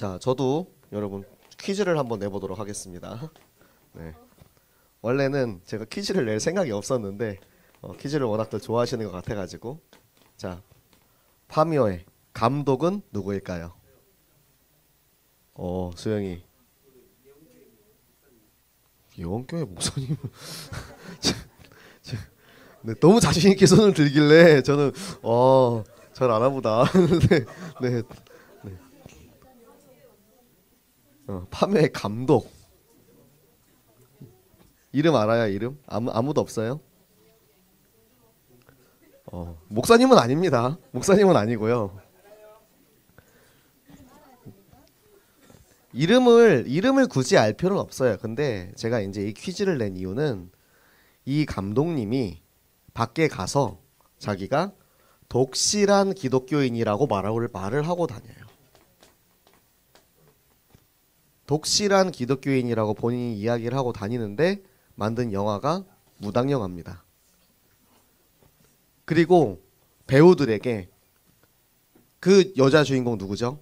자, 저도 여러분 퀴즈를 한번 내보도록 하겠습니다. 네. 원래는 제가 퀴즈를 낼 생각이 없었는데 퀴즈를 워낙 좋아하시는 것 같아가지고 자, 파미어의 감독은 누구일까요? 수영이 예원교회 목사님. 네, 너무 자신 있게 손을 들길래 저는 잘 아나보다. 네, 네, 네. 파미어의 감독 이름 알아요? 이름? 아무도 없어요? 목사님은 아닙니다. 목사님은 아니고요. 이름을 굳이 알 필요는 없어요. 근데 제가 이제 이 퀴즈를 낸 이유는 이 감독님이 밖에 가서 자기가 독실한 기독교인이라고 말을 하고 다녀요. 독실한 기독교인이라고 본인이 이야기를 하고 다니는데 만든 영화가 무당영화입니다. 그리고 배우들에게 그 여자 주인공 누구죠?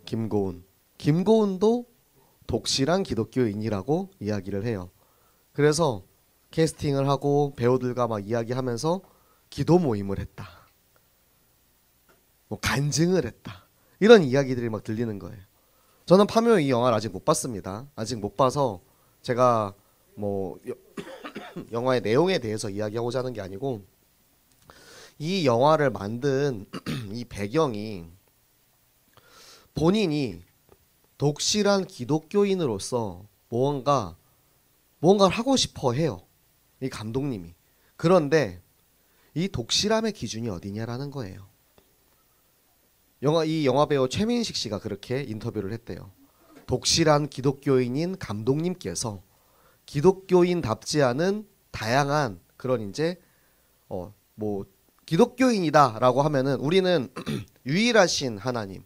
김고은. 김고은도 독실한 기독교인이라고 이야기를 해요. 그래서 캐스팅을 하고 배우들과 막 이야기하면서 기도 모임을 했다. 뭐 간증을 했다. 이런 이야기들이 막 들리는 거예요. 저는 파묘 이 영화를 아직 못 봤습니다. 아직 못 봐서 제가 뭐 영화의 내용에 대해서 이야기하고자 하는 게 아니고 이 영화를 만든 이 배경이 본인이 독실한 기독교인으로서 무언가를 하고 싶어 해요. 이 감독님이. 그런데 이 독실함의 기준이 어디냐라는 거예요. 이 영화 배우 최민식 씨가 그렇게 인터뷰를 했대요. 독실한 기독교인인 감독님께서 기독교인답지 않은 다양한 그런 이제 뭐 기독교인이다라고 하면은 우리는 유일하신 하나님,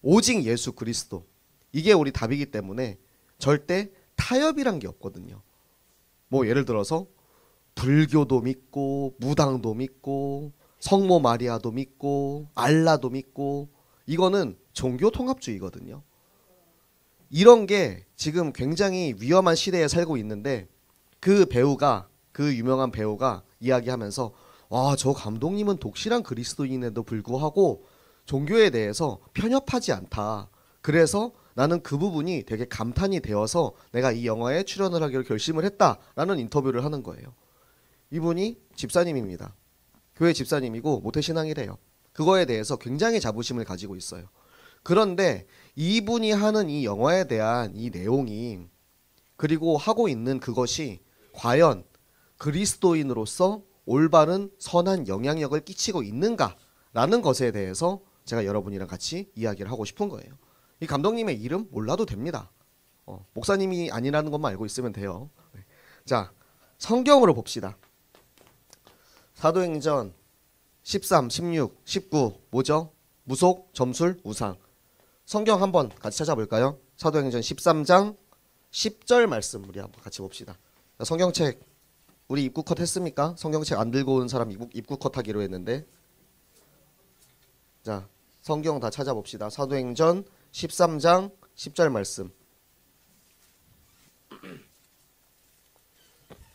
오직 예수 그리스도 이게 우리 답이기 때문에 절대 타협이란 게 없거든요. 뭐 예를 들어서 불교도 믿고 무당도 믿고 성모 마리아도 믿고 알라도 믿고 이거는 종교 통합주의거든요. 이런 게 지금 굉장히 위험한 시대에 살고 있는데 그 유명한 배우가 이야기하면서 와, 저 감독님은 독실한 그리스도인에도 불구하고 종교에 대해서 편협하지 않다. 그래서 나는 그 부분이 되게 감탄이 되어서 내가 이 영화에 출연을 하기로 결심을 했다라는 인터뷰를 하는 거예요. 이분이 집사님입니다. 교회 집사님이고 모태신앙이래요. 그거에 대해서 굉장히 자부심을 가지고 있어요. 그런데 이분이 하는 이 영화에 대한 이 내용이 그리고 하고 있는 그것이 과연 그리스도인으로서 올바른 선한 영향력을 끼치고 있는가라는 것에 대해서 제가 여러분이랑 같이 이야기를 하고 싶은 거예요. 이 감독님의 이름 몰라도 됩니다. 목사님이 아니라는 것만 알고 있으면 돼요. 자, 성경으로 봅시다. 사도행전 13, 16, 19 뭐죠? 무속, 점술, 우상. 성경 한번 같이 찾아볼까요? 사도행전 13장 10절 말씀 우리 한번 같이 봅시다. 자, 성경책 우리 입구컷 했습니까? 성경책 안 들고 온 사람 입구컷 하기로 했는데 자, 성경 다 찾아봅시다. 사도행전 13장 10절 말씀.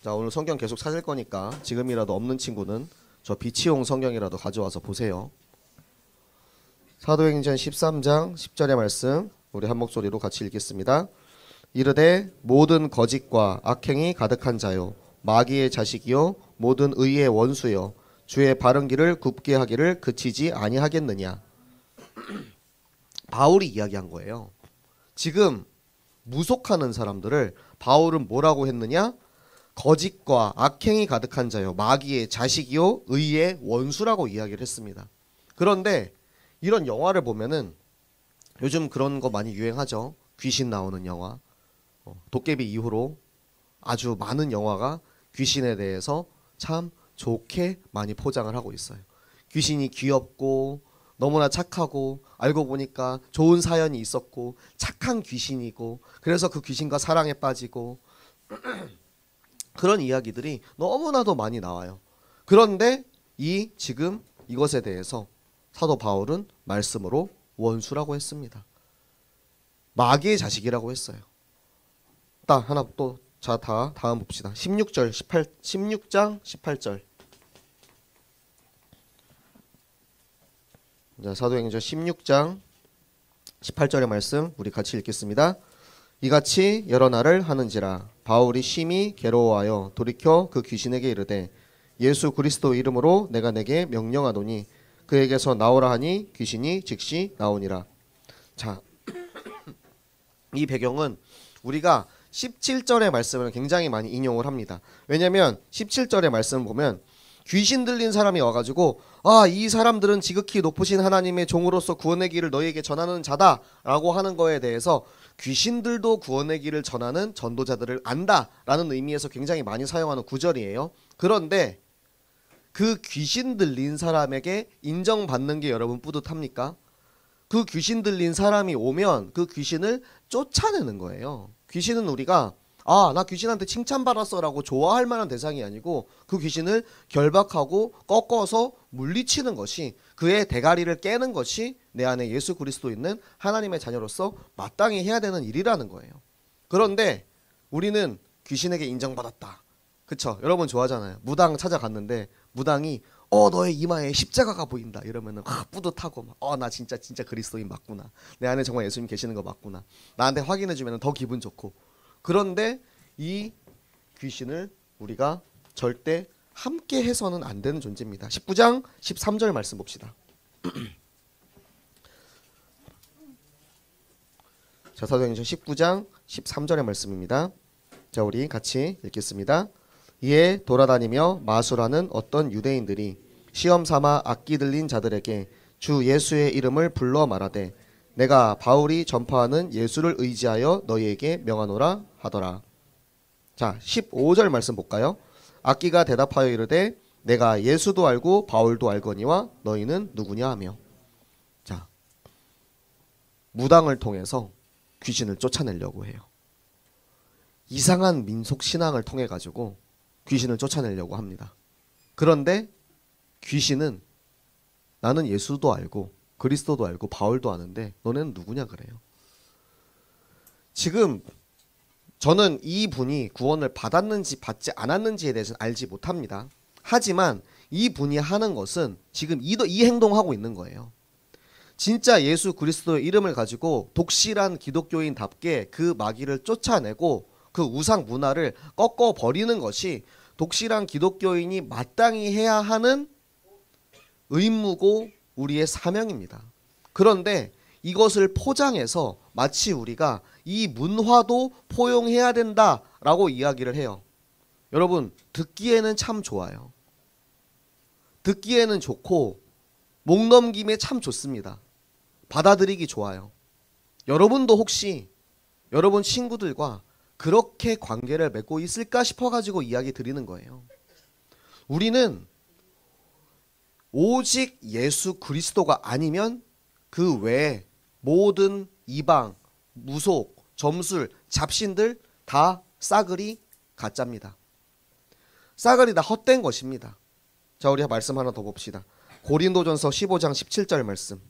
자, 오늘 성경 계속 찾을 거니까 지금이라도 없는 친구는 저 비치용 성경이라도 가져와서 보세요. 사도행전 13장 10절의 말씀 우리 한 목소리로 같이 읽겠습니다. 이르되 모든 거짓과 악행이 가득한 자요 마귀의 자식이요 모든 의의 원수요 주의 바른 길을 굽게 하기를 그치지 아니하겠느냐. 바울이 이야기한 거예요. 지금 무속하는 사람들을 바울은 뭐라고 했느냐? 거짓과 악행이 가득한 자요 마귀의 자식이요 의의 원수라고 이야기를 했습니다. 그런데 이런 영화를 보면은 요즘 그런 거 많이 유행하죠. 귀신 나오는 영화. 도깨비 이후로 아주 많은 영화가 귀신에 대해서 참 좋게 많이 포장을 하고 있어요. 귀신이 귀엽고 너무나 착하고 알고 보니까 좋은 사연이 있었고 착한 귀신이고 그래서 그 귀신과 사랑에 빠지고 그런 이야기들이 너무나도 많이 나와요. 그런데 지금 이것에 대해서 사도 바울은 말씀으로 원수라고 했습니다. 마귀의 자식이라고 했어요. 딱 하나 또 자, 다음 봅시다. 16장 18절. 자, 사도행전 16장 18절의 말씀 우리 같이 읽겠습니다. 이같이 여러 날을 하는지라 바울이 심히 괴로워하여 돌이켜 그 귀신에게 이르되 예수 그리스도 이름으로 내가 내게 명령하노니 그에게서 나오라 하니 귀신이 즉시 나오니라. 자, 이 배경은 우리가 17절의 말씀을 굉장히 많이 인용을 합니다. 왜냐하면 17절의 말씀을 보면 귀신 들린 사람이 와가지고 이 사람들은 지극히 높으신 하나님의 종으로서 구원의 길을 너희에게 전하는 자다 라고 하는 거에 대해서 귀신들도 구원의 길을 전하는 전도자들을 안다 라는 의미에서 굉장히 많이 사용하는 구절이에요. 그런데 그 귀신 들린 사람에게 인정받는 게 여러분 뿌듯합니까? 그 귀신 들린 사람이 오면 그 귀신을 쫓아내는 거예요. 귀신은 우리가 나 귀신한테 칭찬받았어 라고 좋아할 만한 대상이 아니고 그 귀신을 결박하고 꺾어서 물리치는 것이, 그의 대가리를 깨는 것이 내 안에 예수 그리스도 있는 하나님의 자녀로서 마땅히 해야 되는 일이라는 거예요. 그런데 우리는 귀신에게 인정받았다. 그쵸? 여러분 좋아하잖아요. 무당 찾아갔는데 무당이 너의 이마에 십자가가 보인다 이러면은 뿌듯하고 나 진짜 그리스도인 맞구나. 내 안에 정말 예수님 계시는 거 맞구나. 나한테 확인해주면 더 기분 좋고. 그런데 이 귀신을 우리가 절대 함께 해서는 안 되는 존재입니다. 19장 13절 말씀 봅시다. 자, 사도행전 19장 13절의 말씀입니다. 자, 우리 같이 읽겠습니다. 이에 돌아다니며 마술하는 어떤 유대인들이 시험 삼아 악기 들린 자들에게 주 예수의 이름을 불러 말하되 내가 바울이 전파하는 예수를 의지하여 너희에게 명하노라 하더라. 자, 15절 말씀 볼까요? 악기가 대답하여 이르되 내가 예수도 알고 바울도 알거니와 너희는 누구냐 하며. 자, 무당을 통해서 귀신을 쫓아내려고 해요. 이상한 민속 신앙을 통해 가지고 귀신을 쫓아내려고 합니다. 그런데 귀신은 나는 예수도 알고 그리스도도 알고 바울도 아는데 너네는 누구냐 그래요. 지금 저는 이 분이 구원을 받았는지 받지 않았는지에 대해서는 알지 못합니다. 하지만 이 분이 하는 것은 지금 이 행동하고 있는 거예요. 진짜 예수 그리스도의 이름을 가지고 독실한 기독교인답게 그 마귀를 쫓아내고 그 우상 문화를 꺾어버리는 것이 독실한 기독교인이 마땅히 해야 하는 의무고 우리의 사명입니다. 그런데 이것을 포장해서 마치 우리가 이 문화도 포용해야 된다라고 이야기를 해요. 여러분, 듣기에는 참 좋아요. 듣기에는 좋고 목 넘김에 참 좋습니다. 받아들이기 좋아요. 여러분도 혹시 여러분 친구들과 그렇게 관계를 맺고 있을까 싶어가지고 이야기 드리는 거예요. 우리는 오직 예수 그리스도가 아니면 그 외에 모든 이방, 무속, 점술, 잡신들 다 싸그리 가짜입니다. 싸그리 다 헛된 것입니다. 자, 우리 말씀 하나 더 봅시다. 고린도전서 15장 17절 말씀.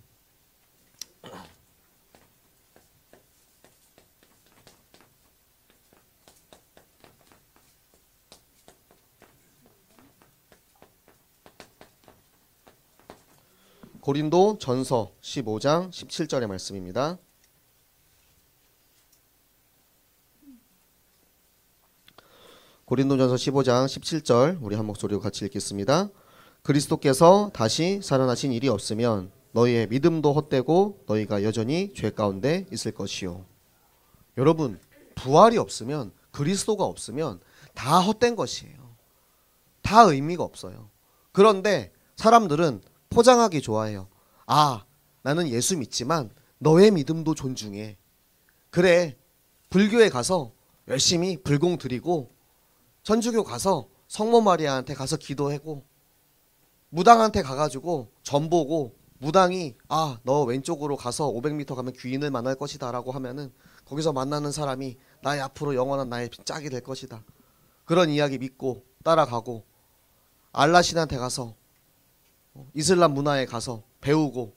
고린도전서 15장 17절의 말씀입니다. 고린도전서 15장 17절 우리 한 목소리로 같이 읽겠습니다. 그리스도께서 다시 살아나신 일이 없으면 너희의 믿음도 헛되고 너희가 여전히 죄 가운데 있을 것이요. 여러분, 부활이 없으면, 그리스도가 없으면 다 헛된 것이에요. 다 의미가 없어요. 그런데 사람들은 포장하기 좋아해요. 나는 예수 믿지만 너의 믿음도 존중해. 그래, 불교에 가서 열심히 불공 드리고 천주교 가서 성모 마리아한테 가서 기도하고 무당한테 가가지고 점 보고 무당이 너 왼쪽으로 가서 500m 가면 귀인을 만날 것이다 라고 하면은 거기서 만나는 사람이 나의 앞으로 영원한 나의 짝이 될 것이다. 그런 이야기 믿고 따라가고 알라 신한테 가서 이슬람 문화에 가서 배우고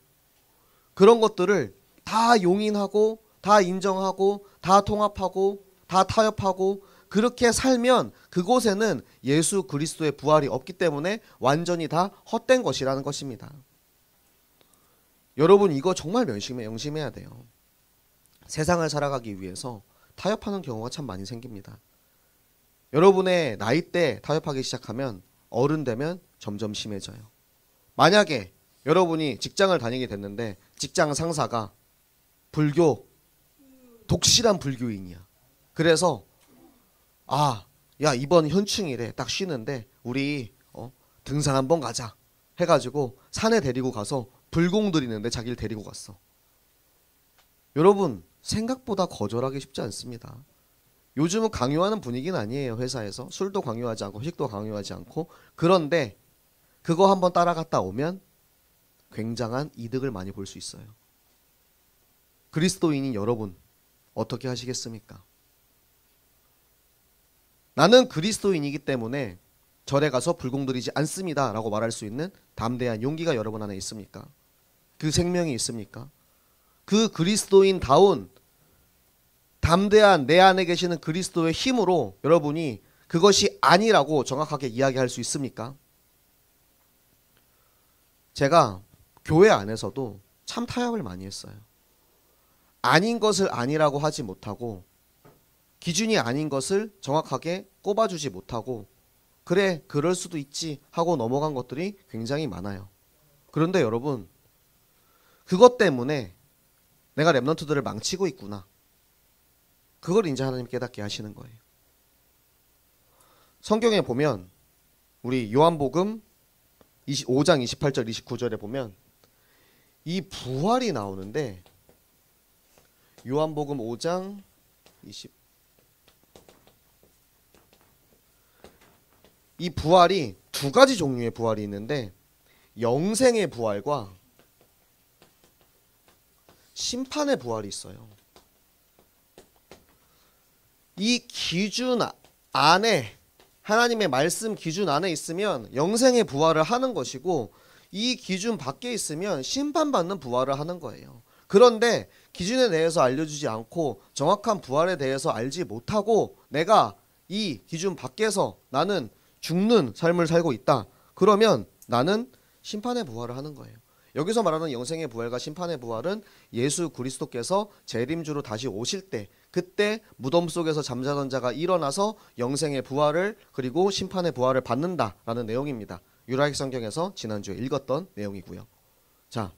그런 것들을 다 용인하고 다 인정하고 다 통합하고 다 타협하고 그렇게 살면 그곳에는 예수 그리스도의 부활이 없기 때문에 완전히 다 헛된 것이라는 것입니다. 여러분 이거 정말 명심해야 돼요. 세상을 살아가기 위해서 타협하는 경우가 참 많이 생깁니다. 여러분의 나이 때 타협하기 시작하면 어른 되면 점점 심해져요. 만약에 여러분이 직장을 다니게 됐는데 직장 상사가 독실한 불교인이야. 그래서 야 이번 현충일에 딱 쉬는데 우리 등산 한번 가자 해가지고 산에 데리고 가서 불공 드리는데 자기를 데리고 갔어. 여러분 생각보다 거절하기 쉽지 않습니다. 요즘은 강요하는 분위기는 아니에요. 회사에서 술도 강요하지 않고 회식도 강요하지 않고. 그런데 그거 한번 따라갔다 오면 굉장한 이득을 많이 볼 수 있어요. 그리스도인인 여러분 어떻게 하시겠습니까? 나는 그리스도인이기 때문에 절에 가서 불공 드리지 않습니다 라고 말할 수 있는 담대한 용기가 여러분 안에 있습니까? 그 생명이 있습니까? 그 그리스도인다운 담대한 내 안에 계시는 그리스도의 힘으로 여러분이 그것이 아니라고 정확하게 이야기할 수 있습니까? 제가 교회 안에서도 참 타협을 많이 했어요. 아닌 것을 아니라고 하지 못하고 기준이 아닌 것을 정확하게 꼽아주지 못하고 그래 그럴 수도 있지 하고 넘어간 것들이 굉장히 많아요. 그런데 여러분 그것 때문에 내가 렘넌트들을 망치고 있구나. 그걸 이제 하나님 깨닫게 하시는 거예요. 성경에 보면 우리 요한복음 5장 28절 29절에 보면 이 부활이 나오는데 요한복음 5장 20 이 부활이 두 가지 종류의 부활이 있는데 영생의 부활과 심판의 부활이 있어요. 이 기준 안에 하나님의 말씀 기준 안에 있으면 영생의 부활을 하는 것이고 이 기준 밖에 있으면 심판받는 부활을 하는 거예요. 그런데 기준에 대해서 알려주지 않고 정확한 부활에 대해서 알지 못하고 내가 이 기준 밖에서 나는 죽는 삶을 살고 있다. 그러면 나는 심판의 부활을 하는 거예요. 여기서 말하는 영생의 부활과 심판의 부활은 예수 그리스도께서 재림주로 다시 오실 때 그때 무덤 속에서 잠자던 자가 일어나서 영생의 부활을 그리고 심판의 부활을 받는다라는 내용입니다. 유라익 성경에서 지난주에 읽었던 내용이고요. 자,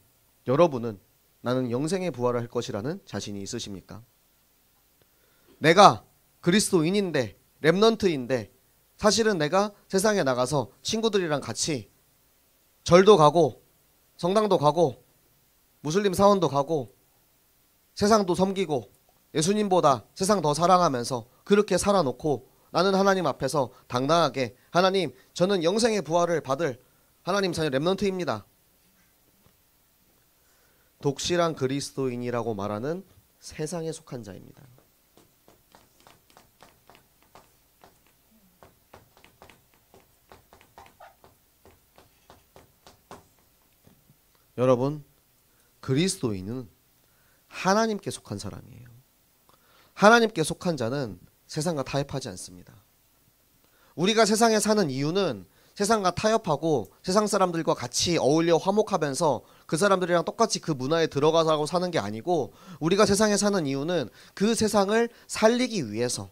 여러분은 나는 영생의 부활을 할 것이라는 자신이 있으십니까? 내가 그리스도인인데 렘넌트인데 사실은 내가 세상에 나가서 친구들이랑 같이 절도 가고 성당도 가고 무슬림 사원도 가고 세상도 섬기고 예수님보다 세상 더 사랑하면서 그렇게 살아놓고 나는 하나님 앞에서 당당하게 하나님 저는 영생의 부활을 받을 하나님 자녀 렘넌트입니다. 독실한 그리스도인이라고 말하는 세상에 속한 자입니다. 여러분 그리스도인은 하나님께 속한 사람이에요. 하나님께 속한 자는 세상과 타협하지 않습니다. 우리가 세상에 사는 이유는 세상과 타협하고 세상 사람들과 같이 어울려 화목하면서 그 사람들이랑 똑같이 그 문화에 들어가서 사는 게 아니고 우리가 세상에 사는 이유는 그 세상을 살리기 위해서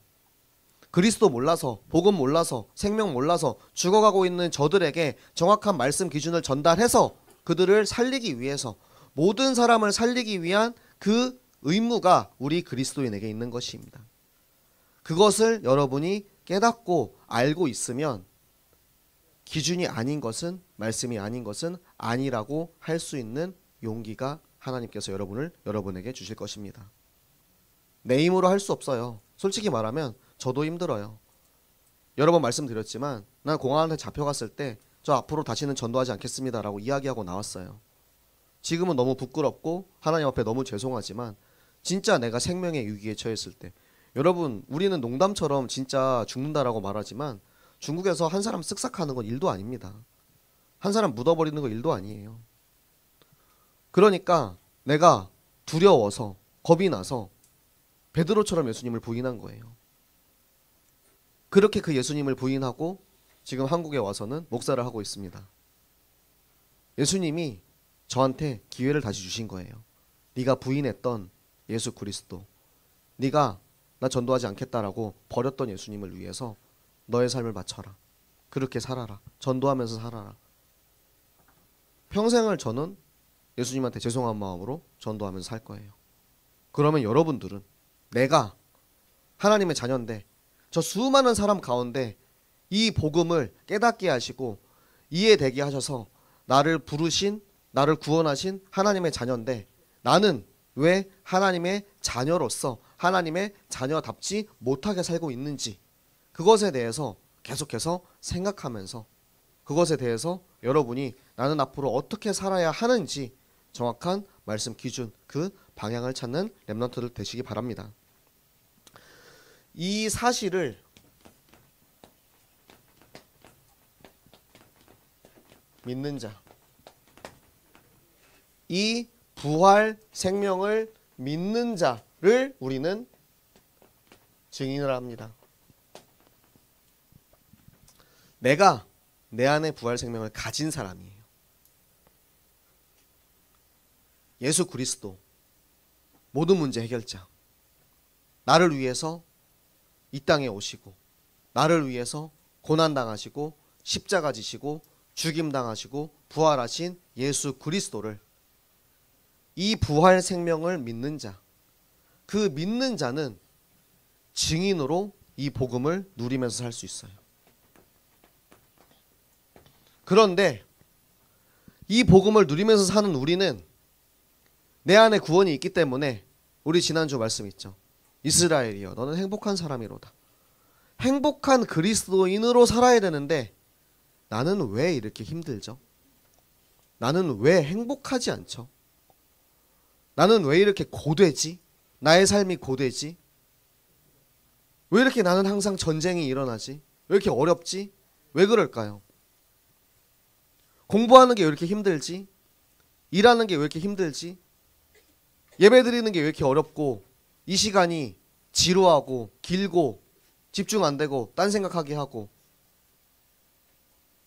그리스도 몰라서 복음 몰라서 생명 몰라서 죽어가고 있는 저들에게 정확한 말씀 기준을 전달해서 그들을 살리기 위해서 모든 사람을 살리기 위한 그 의무가 우리 그리스도인에게 있는 것입니다. 그것을 여러분이 깨닫고 알고 있으면 기준이 아닌 것은 말씀이 아닌 것은 아니라고 할 수 있는 용기가 하나님께서 여러분에게 주실 것입니다. 내 힘으로 할 수 없어요. 솔직히 말하면 저도 힘들어요. 여러 번 말씀드렸지만 난 공항한테 잡혀갔을 때 저 앞으로 다시는 전도하지 않겠습니다 라고 이야기하고 나왔어요. 지금은 너무 부끄럽고 하나님 앞에 너무 죄송하지만 진짜 내가 생명의 위기에 처했을 때 여러분 우리는 농담처럼 진짜 죽는다라고 말하지만 중국에서 한 사람 쓱싹하는 건 일도 아닙니다. 한 사람 묻어버리는 거 일도 아니에요. 그러니까 내가 두려워서 겁이 나서 베드로처럼 예수님을 부인한 거예요. 그렇게 그 예수님을 부인하고 지금 한국에 와서는 목사를 하고 있습니다. 예수님이 저한테 기회를 다시 주신 거예요. 네가 부인했던 예수 그리스도, 네가 나 전도하지 않겠다라고 버렸던 예수님을 위해서 너의 삶을 바쳐라. 그렇게 살아라. 전도하면서 살아라. 평생을 저는 예수님한테 죄송한 마음으로 전도하면서 살 거예요. 그러면 여러분들은 내가 하나님의 자녀인데 저 수많은 사람 가운데 이 복음을 깨닫게 하시고 이해되게 하셔서 나를 부르신, 나를 구원하신 하나님의 자녀인데 나는 왜 하나님의 자녀로서 하나님의 자녀답지 못하게 살고 있는지, 그것에 대해서 계속해서 생각하면서 그것에 대해서 여러분이 나는 앞으로 어떻게 살아야 하는지 정확한 말씀 기준, 그 방향을 찾는 렘넌트들 되시기 바랍니다. 이 사실을 믿는 자, 이 부활 생명을 믿는 자를 우리는 증인을 합니다. 내가 내 안에 부활 생명을 가진 사람이에요. 예수 그리스도 모든 문제 해결자, 나를 위해서 이 땅에 오시고 나를 위해서 고난당하시고 십자가 지시고 죽임당하시고 부활하신 예수 그리스도를, 이 부활 생명을 믿는 자, 그 믿는 자는 증인으로 이 복음을 누리면서 살 수 있어요. 그런데 이 복음을 누리면서 사는 우리는 내 안에 구원이 있기 때문에 우리 지난주 말씀 있죠. 이스라엘이여 너는 행복한 사람이로다. 행복한 그리스도인으로 살아야 되는데 나는 왜 이렇게 힘들죠? 나는 왜 행복하지 않죠? 나는 왜 이렇게 고되지? 나의 삶이 고되지? 왜 이렇게 나는 항상 전쟁이 일어나지? 왜 이렇게 어렵지? 왜 그럴까요? 공부하는 게 왜 이렇게 힘들지? 일하는 게 왜 이렇게 힘들지? 예배 드리는 게 왜 이렇게 어렵고 이 시간이 지루하고 길고 집중 안 되고 딴 생각하게 하고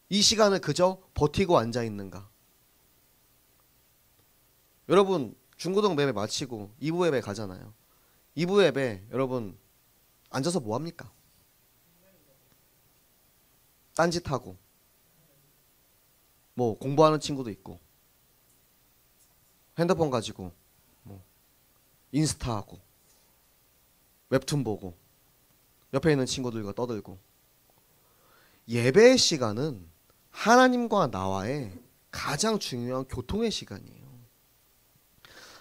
이 시간을 그저 버티고 앉아 있는가? 여러분 중고등 예배 마치고 2부 예배 가잖아요. 2부 예배 여러분 앉아서 뭐 합니까? 딴짓하고 뭐 공부하는 친구도 있고 핸드폰 가지고 뭐 인스타하고 웹툰 보고 옆에 있는 친구들과 떠들고. 예배의 시간은 하나님과 나와의 가장 중요한 교통의 시간이에요.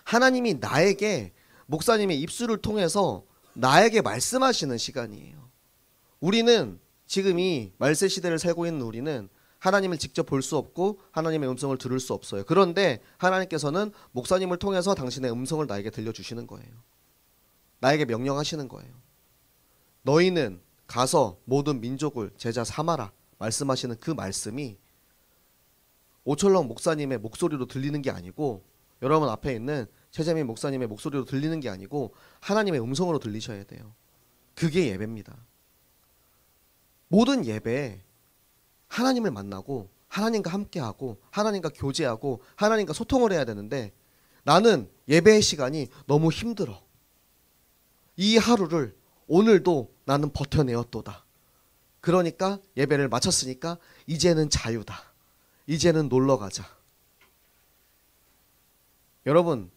하나님이 나에게 목사님의 입술을 통해서 나에게 말씀하시는 시간이에요. 우리는 지금 이 말세 시대를 살고 있는 우리는 하나님을 직접 볼 수 없고 하나님의 음성을 들을 수 없어요. 그런데 하나님께서는 목사님을 통해서 당신의 음성을 나에게 들려주시는 거예요. 나에게 명령하시는 거예요. 너희는 가서 모든 민족을 제자 삼아라 말씀하시는 그 말씀이 오철렁 목사님의 목소리로 들리는 게 아니고 여러분 앞에 있는 최재민 목사님의 목소리로 들리는 게 아니고 하나님의 음성으로 들리셔야 돼요. 그게 예배입니다. 모든 예배에 하나님을 만나고 하나님과 함께하고 하나님과 교제하고 하나님과 소통을 해야 되는데 나는 예배의 시간이 너무 힘들어. 이 하루를 오늘도 나는 버텨내었도다. 그러니까 예배를 마쳤으니까 이제는 자유다. 이제는 놀러 가자. 여러분은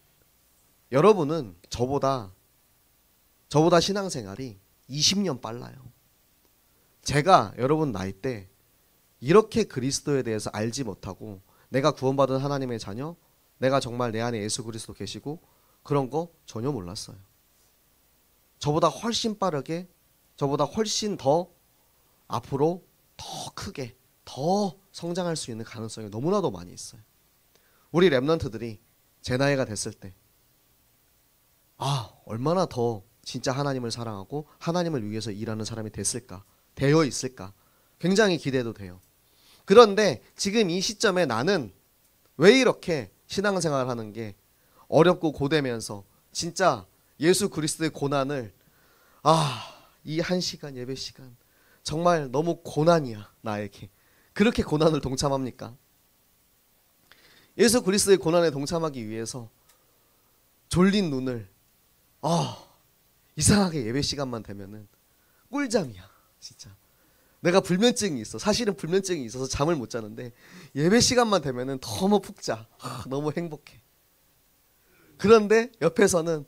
저보다 신앙생활이 20년 빨라요. 제가 여러분 나이 때 이렇게 그리스도에 대해서 알지 못하고 내가 구원받은 하나님의 자녀, 내가 정말 내 안에 예수 그리스도 계시고 그런 거 전혀 몰랐어요. 저보다 훨씬 빠르게, 저보다 훨씬 더 앞으로 더 크게, 더 성장할 수 있는 가능성이 너무나도 많이 있어요. 우리 렘넌트들이 제 나이가 됐을 때 얼마나 더 진짜 하나님을 사랑하고 하나님을 위해서 일하는 사람이 되어 있을까 굉장히 기대도 돼요. 그런데 지금 이 시점에 나는 왜 이렇게 신앙생활을 하는 게 어렵고 고되면서 진짜 예수 그리스도의 고난을 이 1시간 예배 시간 정말 너무 고난이야 나에게. 그렇게 고난을 동참합니까? 예수 그리스도의 고난에 동참하기 위해서 졸린 눈을 이상하게 예배 시간만 되면은 꿀잠이야 진짜. 내가 불면증이 있어. 사실은 불면증이 있어서 잠을 못 자는데 예배 시간만 되면은 너무 푹 자. 너무 행복해. 그런데 옆에서는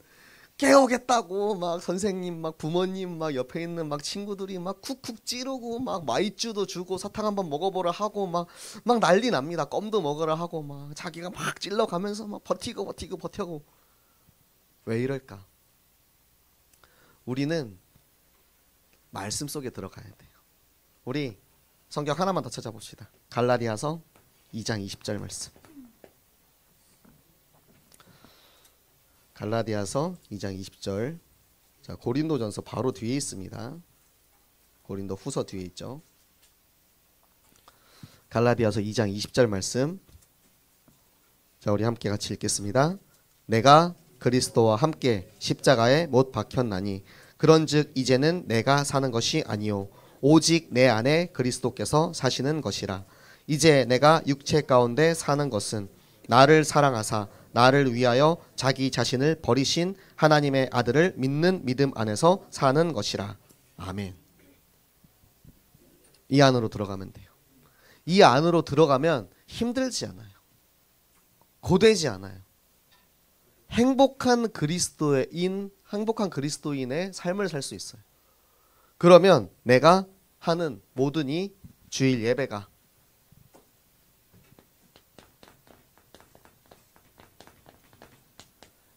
깨우겠다고 막 선생님 막 부모님 막 옆에 있는 막 친구들이 막 쿡쿡 찌르고 막 마이쮸도 주고 사탕 한번 먹어보라 하고 막 난리 납니다. 껌도 먹으라 하고 막 자기가 막 찔러가면서 막 버티고. 왜 이럴까? 우리는 말씀 속에 들어가야 돼요. 우리 성경 하나만 더 찾아봅시다. 갈라디아서 2장 20절 말씀. 갈라디아서 2장 20절. 자, 고린도전서 바로 뒤에 있습니다. 고린도 후서 뒤에 있죠. 갈라디아서 2장 20절 말씀. 자, 우리 함께 같이 읽겠습니다. 내가 그리스도와 함께 십자가에 못 박혔나니 그런즉 이제는 내가 사는 것이 아니요 오직 내 안에 그리스도께서 사시는 것이라. 이제 내가 육체 가운데 사는 것은 나를 사랑하사 나를 위하여 자기 자신을 버리신 하나님의 아들을 믿는 믿음 안에서 사는 것이라. 아멘. 이 안으로 들어가면 돼요. 이 안으로 들어가면 힘들지 않아요. 고되지 않아요. 행복한 그리스도인의 삶을 살 수 있어요. 그러면 내가 하는 모든 이 주일 예배가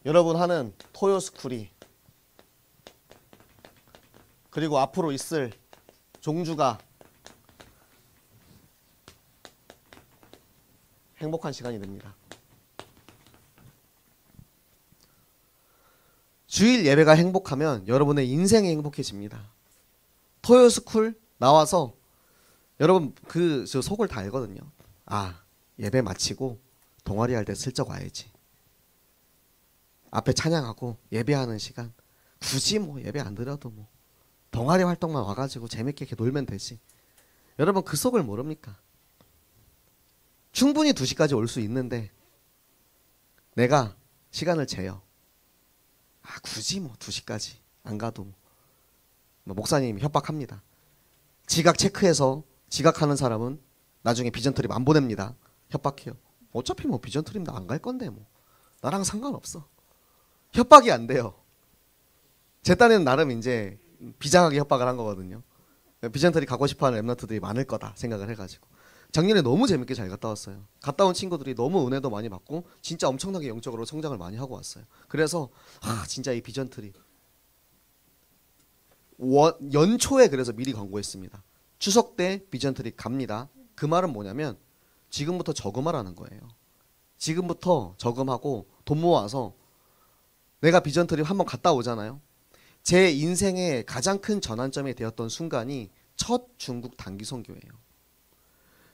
여러분 하는 토요스쿨이 그리고 앞으로 있을 종주가 행복한 시간이 됩니다. 주일 예배가 행복하면 여러분의 인생이 행복해집니다. 토요스쿨 나와서 여러분 저 속을 다 알거든요. 예배 마치고 동아리 할 때 슬쩍 와야지. 앞에 찬양하고 예배하는 시간 굳이 예배 안 드려도 동아리 활동만 와가지고 재밌게 이렇게 놀면 되지. 여러분 그 속을 모릅니까? 충분히 2시까지 올 수 있는데 내가 시간을 재요. 굳이 2시까지 안 가도 목사님이 협박합니다. 지각 체크해서 지각하는 사람은 나중에 비전 트립 안 보냅니다. 협박해요. 어차피 비전 트립 나 안 갈 건데 나랑 상관없어. 협박이 안 돼요. 제 딴에는 나름 이제 비장하게 협박을 한 거거든요. 비전 트립 가고 싶어하는 랩런트들이 많을 거다 생각을 해가지고 작년에 너무 재밌게 잘 갔다 왔어요. 갔다 온 친구들이 너무 은혜도 많이 받고 진짜 엄청나게 영적으로 성장을 많이 하고 왔어요. 그래서 진짜 이 비전 트립 연초에 그래서 미리 광고했습니다. 추석 때 비전 트립 갑니다. 그 말은 뭐냐면 지금부터 저금하라는 거예요. 지금부터 저금하고 돈 모아서 내가 비전 트립 한번 갔다 오잖아요. 제 인생의 가장 큰 전환점이 되었던 순간이 첫 중국 단기 선교예요.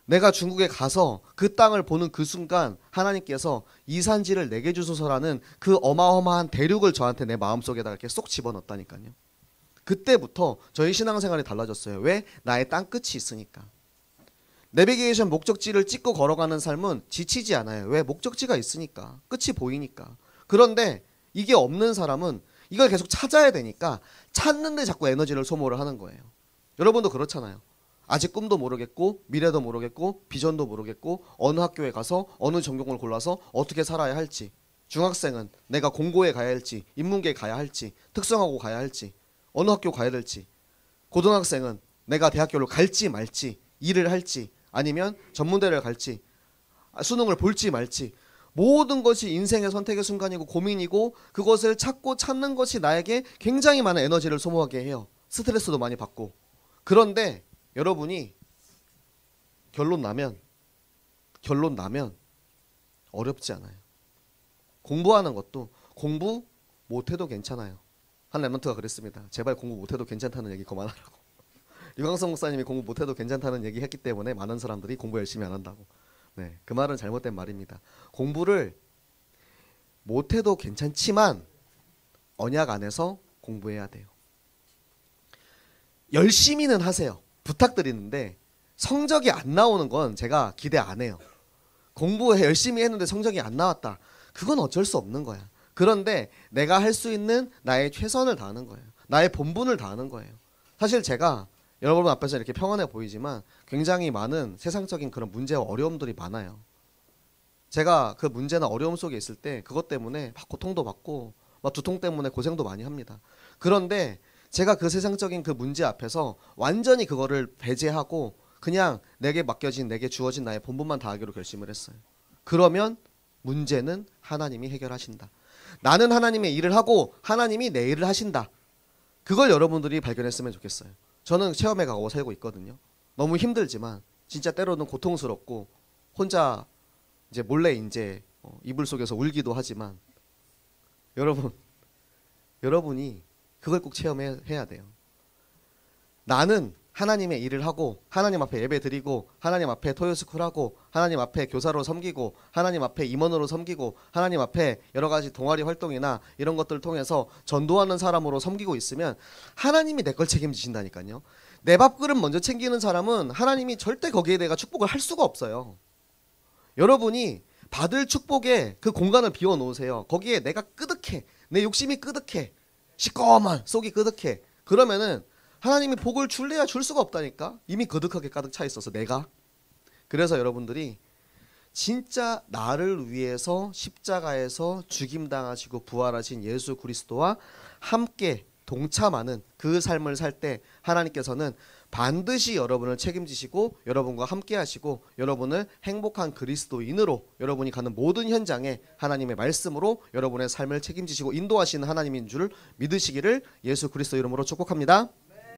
내가 중국에 가서 그 땅을 보는 그 순간 하나님께서 이 산지를 내게 주소서라는 그 어마어마한 대륙을 저한테 내 마음속에다가 이렇게 쏙 집어넣었다니까요. 그때부터 저희 신앙생활이 달라졌어요. 왜? 나의 땅끝이 있으니까. 내비게이션 목적지를 찍고 걸어가는 삶은 지치지 않아요. 왜? 목적지가 있으니까. 끝이 보이니까. 그런데 이게 없는 사람은 이걸 계속 찾아야 되니까 찾는데 자꾸 에너지를 소모를 하는 거예요. 여러분도 그렇잖아요. 아직 꿈도 모르겠고 미래도 모르겠고 비전도 모르겠고 어느 학교에 가서 어느 전공을 골라서 어떻게 살아야 할지, 중학생은 내가 공고에 가야 할지 인문계에 가야 할지 특성화고 가야 할지 어느 학교 가야 될지, 고등학생은 내가 대학교를 갈지 말지 일을 할지 아니면 전문대를 갈지 수능을 볼지 말지 모든 것이 인생의 선택의 순간이고 고민이고 그것을 찾는 것이 나에게 굉장히 많은 에너지를 소모하게 해요. 스트레스도 많이 받고. 그런데 여러분이 결론 나면 어렵지 않아요. 공부하는 것도 공부 못해도 괜찮아요. 한 랩런트가 그랬습니다. 제발 공부 못해도 괜찮다는 얘기 그만하라고. 유광석 목사님이 공부 못해도 괜찮다는 얘기 했기 때문에 많은 사람들이 공부 열심히 안 한다고. 네, 그 말은 잘못된 말입니다. 공부를 못해도 괜찮지만 언약 안에서 공부해야 돼요. 열심히는 하세요. 부탁드리는데 성적이 안 나오는 건 제가 기대 안 해요. 공부 열심히 했는데 성적이 안 나왔다. 그건 어쩔 수 없는 거야. 그런데 내가 할 수 있는 나의 최선을 다하는 거예요. 나의 본분을 다하는 거예요. 사실 제가 여러분 앞에서 이렇게 평안해 보이지만 굉장히 많은 세상적인 그런 문제와 어려움들이 많아요. 제가 그 문제나 어려움 속에 있을 때 그것 때문에 막 고통도 받고 막 두통 때문에 고생도 많이 합니다. 그런데 제가 그 세상적인 그 문제 앞에서 완전히 그거를 배제하고 그냥 내게 맡겨진, 내게 주어진 나의 본분만 다하기로 결심을 했어요. 그러면 문제는 하나님이 해결하신다. 나는 하나님의 일을 하고 하나님이 내 일을 하신다. 그걸 여러분들이 발견했으면 좋겠어요. 저는 체험해 가고 살고 있거든요. 너무 힘들지만 진짜 때로는 고통스럽고 혼자 이제 몰래 이제 이불 속에서 울기도 하지만 여러분이 그걸 꼭 체험해야 돼요. 나는 하나님의 일을 하고 하나님 앞에 예배 드리고 하나님 앞에 토요스쿨 하고 하나님 앞에 교사로 섬기고 하나님 앞에 임원으로 섬기고 하나님 앞에 여러 가지 동아리 활동이나 이런 것들을 통해서 전도하는 사람으로 섬기고 있으면 하나님이 내 걸 책임지신다니까요. 내 밥그릇 먼저 챙기는 사람은 하나님이 절대 거기에 대해 축복을 할 수가 없어요. 여러분이 받을 축복에 그 공간을 비워놓으세요. 거기에 내가 끄덕해, 내 욕심이 끄덕해, 시꺼먼 속이 끄덕해. 그러면은 하나님이 복을 줄래야 줄 수가 없다니까. 이미 거득하게 가득 차 있어서 내가. 그래서 여러분들이 진짜 나를 위해서 십자가에서 죽임당하시고 부활하신 예수 그리스도와 함께 동참하는 그 삶을 살 때 하나님께서는 반드시 여러분을 책임지시고 여러분과 함께 하시고 여러분을 행복한 그리스도인으로 여러분이 가는 모든 현장에 하나님의 말씀으로 여러분의 삶을 책임지시고 인도하시는 하나님인 줄 믿으시기를 예수 그리스도 이름으로 축복합니다.